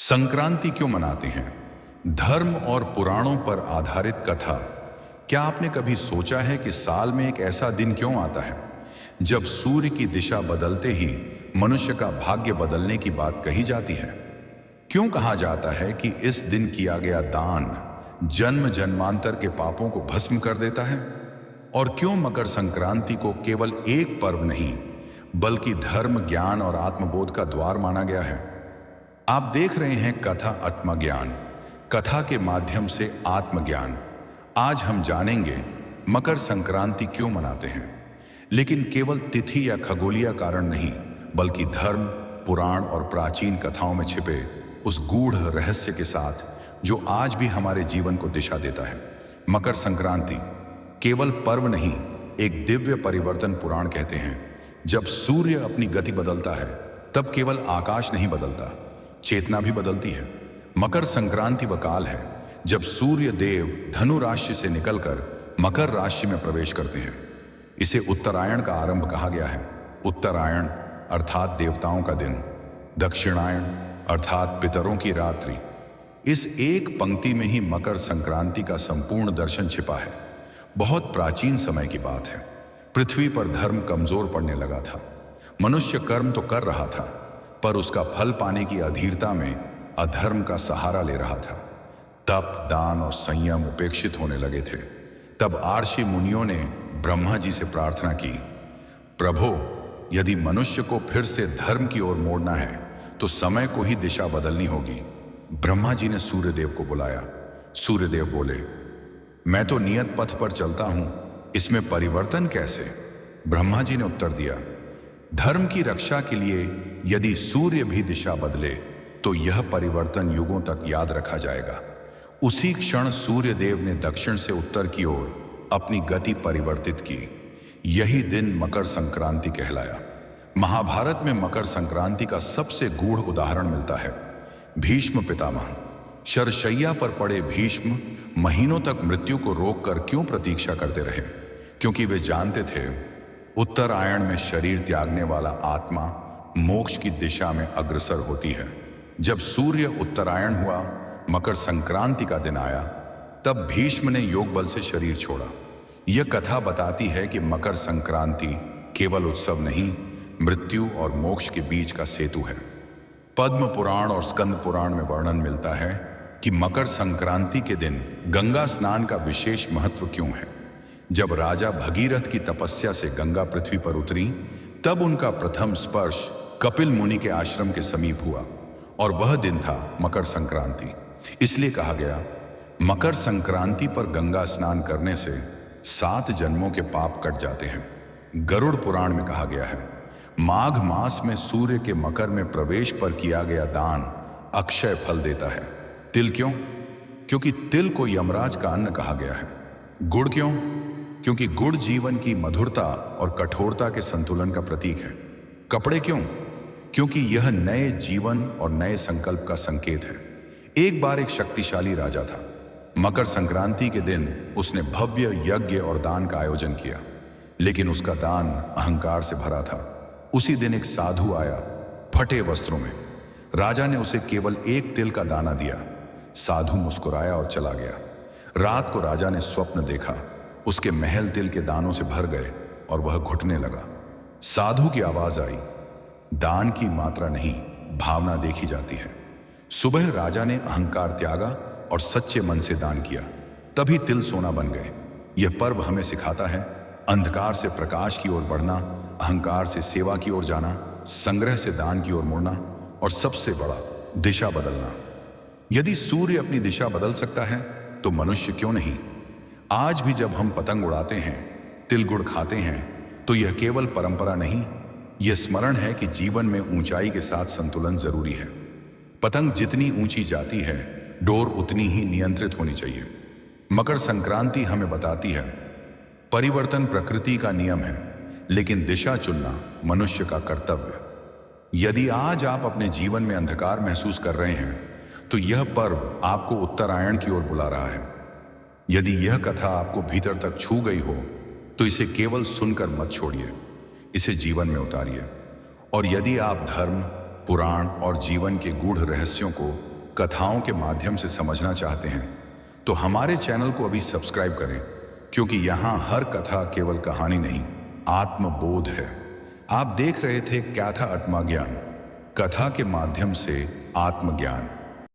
संक्रांति क्यों मनाते हैं? धर्म और पुराणों पर आधारित कथा। क्या आपने कभी सोचा है कि साल में एक ऐसा दिन क्यों आता है जब सूर्य की दिशा बदलते ही मनुष्य का भाग्य बदलने की बात कही जाती है? क्यों कहा जाता है कि इस दिन किया गया दान जन्म जन्मांतर के पापों को भस्म कर देता है? और क्यों मकर संक्रांति को केवल एक पर्व नहीं बल्कि धर्म, ज्ञान और आत्मबोध का द्वार माना गया है? आप देख रहे हैं कथा आत्मज्ञान, कथा के माध्यम से आत्मज्ञान। आज हम जानेंगे मकर संक्रांति क्यों मनाते हैं, लेकिन केवल तिथि या खगोलीय कारण नहीं बल्कि धर्म, पुराण और प्राचीन कथाओं में छिपे उस गूढ़ रहस्य के साथ जो आज भी हमारे जीवन को दिशा देता है। मकर संक्रांति केवल पर्व नहीं, एक दिव्य परिवर्तन। पुराण कहते हैं जब सूर्य अपनी गति बदलता है तब केवल आकाश नहीं बदलता, चेतना भी बदलती है। मकर संक्रांति वह काल है जब सूर्य देव धनु राशि से निकलकर मकर राशि में प्रवेश करते हैं। इसे उत्तरायण का आरंभ कहा गया है। उत्तरायण अर्थात देवताओं का दिन, दक्षिणायण अर्थात पितरों की रात्रि। इस एक पंक्ति में ही मकर संक्रांति का संपूर्ण दर्शन छिपा है। बहुत प्राचीन समय की बात है। पृथ्वी पर धर्म कमजोर पड़ने लगा था। मनुष्य कर्म तो कर रहा था पर उसका फल पाने की अधीरता में अधर्म का सहारा ले रहा था। तप, दान और संयम उपेक्षित होने लगे थे। तब आर्षि मुनियों ने ब्रह्मा जी से प्रार्थना की, प्रभो, यदि मनुष्य को फिर से धर्म की ओर मोड़ना है तो समय को ही दिशा बदलनी होगी। ब्रह्मा जी ने सूर्यदेव को बुलाया। सूर्यदेव बोले, मैं तो नियत पथ पर चलता हूं, इसमें परिवर्तन कैसे? ब्रह्मा जी ने उत्तर दिया, धर्म की रक्षा के लिए यदि सूर्य भी दिशा बदले तो यह परिवर्तन युगों तक याद रखा जाएगा। उसी क्षण सूर्य देव ने दक्षिण से उत्तर की ओर अपनी गति परिवर्तित की। यही दिन मकर संक्रांति कहलाया। महाभारत में मकर संक्रांति का सबसे गूढ़ उदाहरण मिलता है। भीष्म पितामह, शरशैया पर पड़े भीष्म महीनों तक मृत्यु को रोककर क्यों प्रतीक्षा करते रहे? क्योंकि वे जानते थे उत्तरायण में शरीर त्यागने वाला आत्मा मोक्ष की दिशा में अग्रसर होती है। जब सूर्य उत्तरायण हुआ, मकर संक्रांति का दिन आया, तब भीष्म ने योग बल से शरीर छोड़ा। यह कथा बताती है कि मकर संक्रांति केवल उत्सव नहीं, मृत्यु और मोक्ष के बीच का सेतु है। पद्म पुराण और स्कंद पुराण में वर्णन मिलता है कि मकर संक्रांति के दिन गंगा स्नान का विशेष महत्व क्यों है। जब राजा भगीरथ की तपस्या से गंगा पृथ्वी पर उतरी तब उनका प्रथम स्पर्श कपिल मुनि के आश्रम के समीप हुआ और वह दिन था मकर संक्रांति। इसलिए कहा गया, मकर संक्रांति पर गंगा स्नान करने से 7 जन्मों के पाप कट जाते हैं। गरुड़ पुराण में कहा गया है, माघ मास में सूर्य के मकर में प्रवेश पर किया गया दान अक्षय फल देता है। तिल क्यों? क्योंकि तिल को यमराज का अन्न कहा गया है। गुड़ क्यों? क्योंकि गुड़ जीवन की मधुरता और कठोरता के संतुलन का प्रतीक है। कपड़े क्यों? क्योंकि यह नए जीवन और नए संकल्प का संकेत है। एक बार एक शक्तिशाली राजा था। मकर संक्रांति के दिन उसने भव्य यज्ञ और दान का आयोजन किया, लेकिन उसका दान अहंकार से भरा था। उसी दिन एक साधु आया फटे वस्त्रों में। राजा ने उसे केवल एक तिल का दाना दिया। साधु मुस्कुराया और चला गया। रात को राजा ने स्वप्न देखा, उसके महल तिल के दानों से भर गए और वह घुटने लगा। साधु की आवाज आई, दान की मात्रा नहीं, भावना देखी जाती है। सुबह राजा ने अहंकार त्यागा और सच्चे मन से दान किया, तभी तिल सोना बन गए। यह पर्व हमें सिखाता है, अंधकार से प्रकाश की ओर बढ़ना, अहंकार से सेवा की ओर जाना, संग्रह से दान की ओर मुड़ना और सबसे बड़ा, दिशा बदलना। यदि सूर्य अपनी दिशा बदल सकता है तो मनुष्य क्यों नहीं? आज भी जब हम पतंग उड़ाते हैं, तिल गुड़ खाते हैं, तो यह केवल परंपरा नहीं, यह स्मरण है कि जीवन में ऊंचाई के साथ संतुलन जरूरी है। पतंग जितनी ऊंची जाती है, डोर उतनी ही नियंत्रित होनी चाहिए। मकर संक्रांति हमें बताती है, परिवर्तन प्रकृति का नियम है, लेकिन दिशा चुनना मनुष्य का कर्तव्य। यदि आज आप अपने जीवन में अंधकार महसूस कर रहे हैं तो यह पर्व आपको उत्तरायण की ओर बुला रहा है। यदि यह कथा आपको भीतर तक छू गई हो तो इसे केवल सुनकर मत छोड़िए, इसे जीवन में उतारिए। और यदि आप धर्म, पुराण और जीवन के गूढ़ रहस्यों को कथाओं के माध्यम से समझना चाहते हैं तो हमारे चैनल को अभी सब्सक्राइब करें, क्योंकि यहाँ हर कथा केवल कहानी नहीं, आत्मबोध है। आप देख रहे थे क्या था आत्मज्ञान, कथा के माध्यम से आत्मज्ञान।